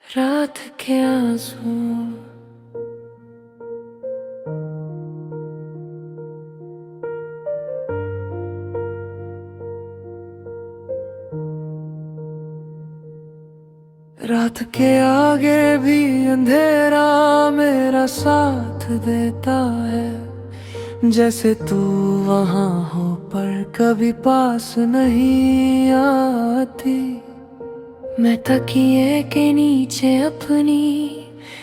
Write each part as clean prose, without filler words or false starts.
रात के आंसू रात के आगे भी अंधेरा मेरा साथ देता है। जैसे तू वहाँ हो पर कभी पास नहीं आती। मैं तकिए के नीचे अपनी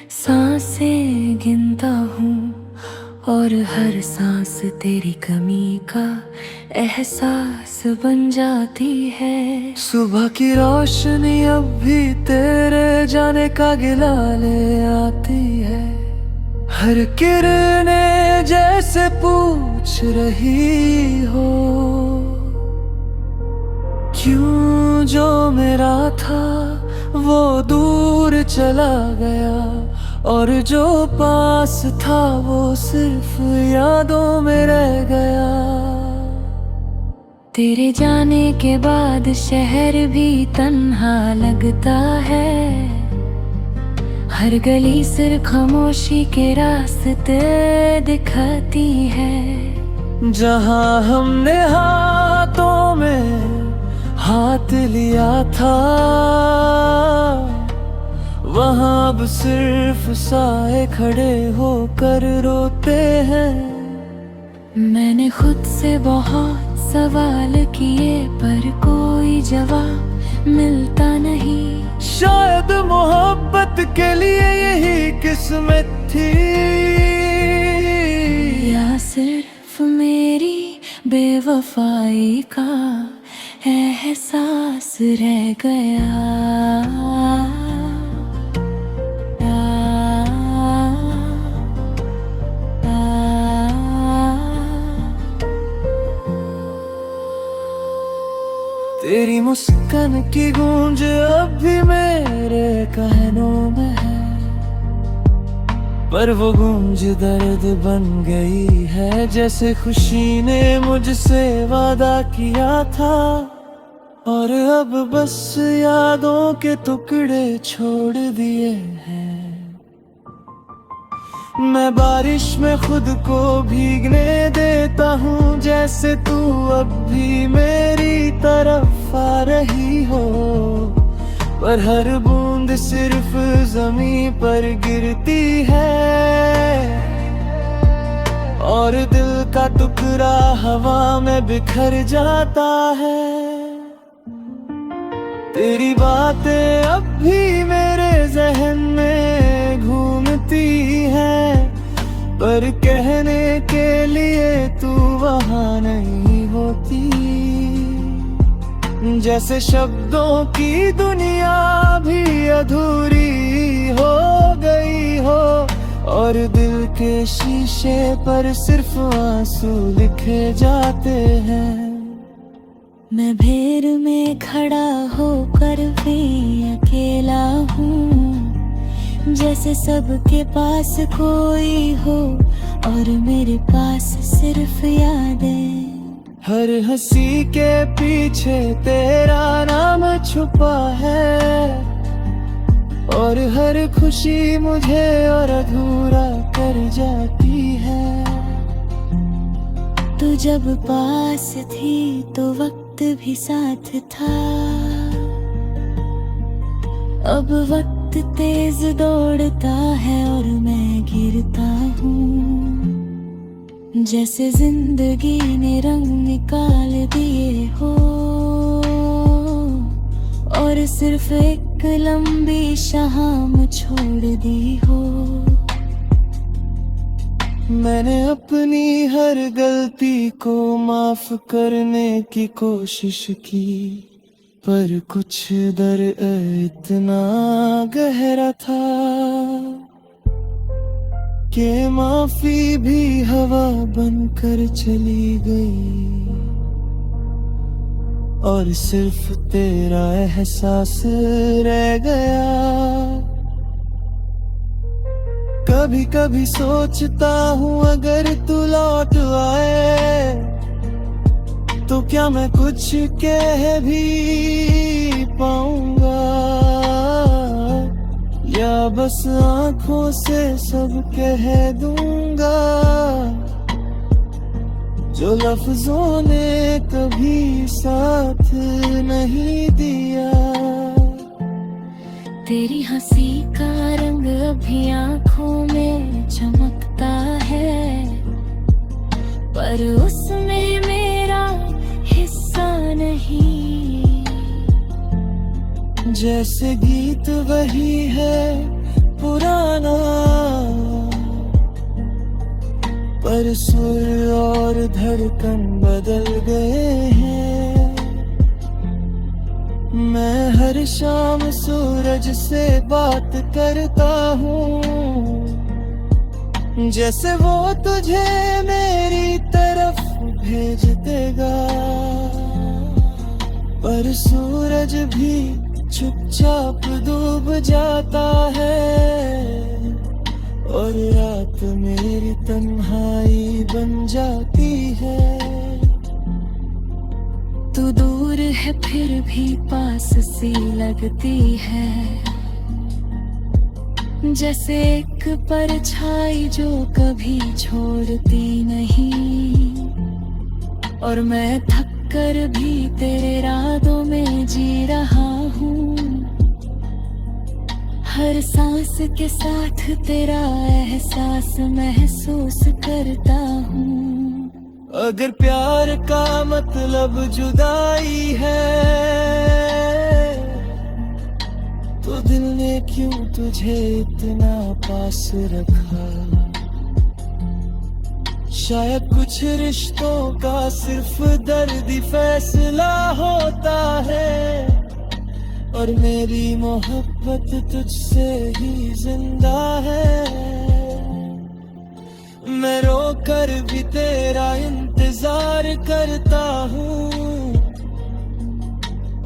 सांसें गिनता हूँ और हर सांस तेरी कमी का एहसास बन जाती है। सुबह की रोशनी अब भी तेरे जाने का गिला ले आती है। हर किरणें जैसे पूछ रही हो, क्यों जो मेरा था वो दूर चला गया और जो पास था वो सिर्फ यादों में रह गया। तेरे जाने के बाद शहर भी तन्हा लगता है। हर गली सिर्फ खामोशी के रास्ते दिखाती है। जहाँ हमने हाथों में हाथ लिया था, वहाँ अब सिर्फ साए खड़े होकर रोते हैं। मैंने खुद से बहुत सवाल किए पर कोई जवाब मिलता नहीं। शायद मोहब्बत के लिए यही किस्मत थी, या सिर्फ मेरी बेवफाई का एहसास रह गया। तेरी मुस्कान की गूंज अब भी मेरे कहनों में है, पर वो गूंज दर्द बन गई है। जैसे खुशी ने मुझसे वादा किया था और अब बस यादों के टुकड़े छोड़ दिए हैं। मैं बारिश में खुद को भीगने देता हूँ, जैसे तू अब भी मेरी तरफ आ रही हो। पर हर बूंद सिर्फ ज़मीं पर गिरती है और दिल का टुकड़ा हवा में बिखर जाता है। तेरी बातें अब भी मेरे जहन में घूमती हैं, पर कहने के लिए तू वहाँ नहीं होती। जैसे शब्दों की दुनिया भी अधूरी हो गई हो और दिल के शीशे पर सिर्फ आंसू लिखे जाते हैं। मैं भीड़ में खड़ा होकर भी अकेला हूँ, जैसे सबके पास कोई हो और मेरे पास सिर्फ यादें। हर हंसी के पीछे तेरा नाम छुपा है और हर खुशी मुझे और अधूरा कर जाती है। तू जब पास थी तो वक्त भी साथ था, अब वक्त तेज दौड़ता है और मैं गिरता हूँ। जैसे जिंदगी ने रंग निकाल दिए हो और सिर्फ एक लंबी शाम छोड़ दी हो। मैंने अपनी हर गलती को माफ करने की कोशिश की, पर कुछ दर्द इतना गहरा था कि माफी भी हवा बनकर चली गई और सिर्फ तेरा एहसास रह गया। कभी कभी सोचता हूँ अगर तू लौट आए तो क्या मैं कुछ कह भी पाऊंगा। बस आंखों से सब कह दूंगा जो लफ्जों ने कभी साथ नहीं दिया। तेरी हंसी का रंग अभी आंखों में चमकता है, पर उसमें मेरा हिस्सा नहीं। जैसे गीत वही है पुराना, पर सुर और धड़कन बदल गए हैं। मैं हर शाम सूरज से बात करता हूँ, जैसे वो तुझे मेरी तरफ भेज देगा। पर सूरज भी चुपचाप डूब जाता है, और रात मेरी तन्हाई बन जाती है। तू दूर है फिर भी पास सी लगती है, जैसे एक परछाई जो कभी छोड़ती नहीं। और मैं थक कर भी तेरे रातों में जी रहा हूँ, हर सांस के साथ तेरा एहसास महसूस करता हूँ। अगर प्यार का मतलब जुदाई है, तो दिल ने क्यों तुझे इतना पास रखा। शायद कुछ रिश्तों का सिर्फ दर्द ही फैसला होता है, और मेरी मोहब्बत तुझसे ही जिंदा है। मैं रोकर भी तेरा इंतजार करता हूँ,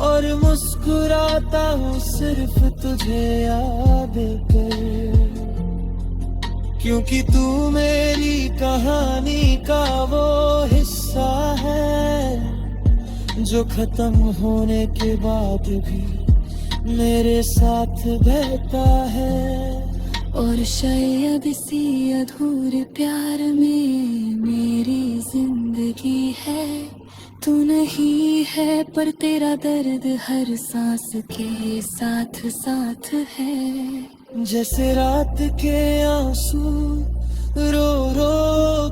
और मुस्कुराता हूँ सिर्फ तुझे याद कर। क्योंकि तू मेरी कहानी का वो हिस्सा है, जो खत्म होने के बाद भी मेरे साथ बहता है। और शायद इसी अधूरे प्यार में मेरी जिंदगी है। तू नहीं है पर तेरा दर्द हर सांस के साथ साथ है। जैसे रात के आंसू रो रो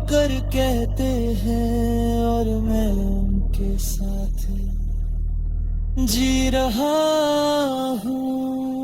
कर कहते हैं, और मैं उनके साथ जी रहा हूँ।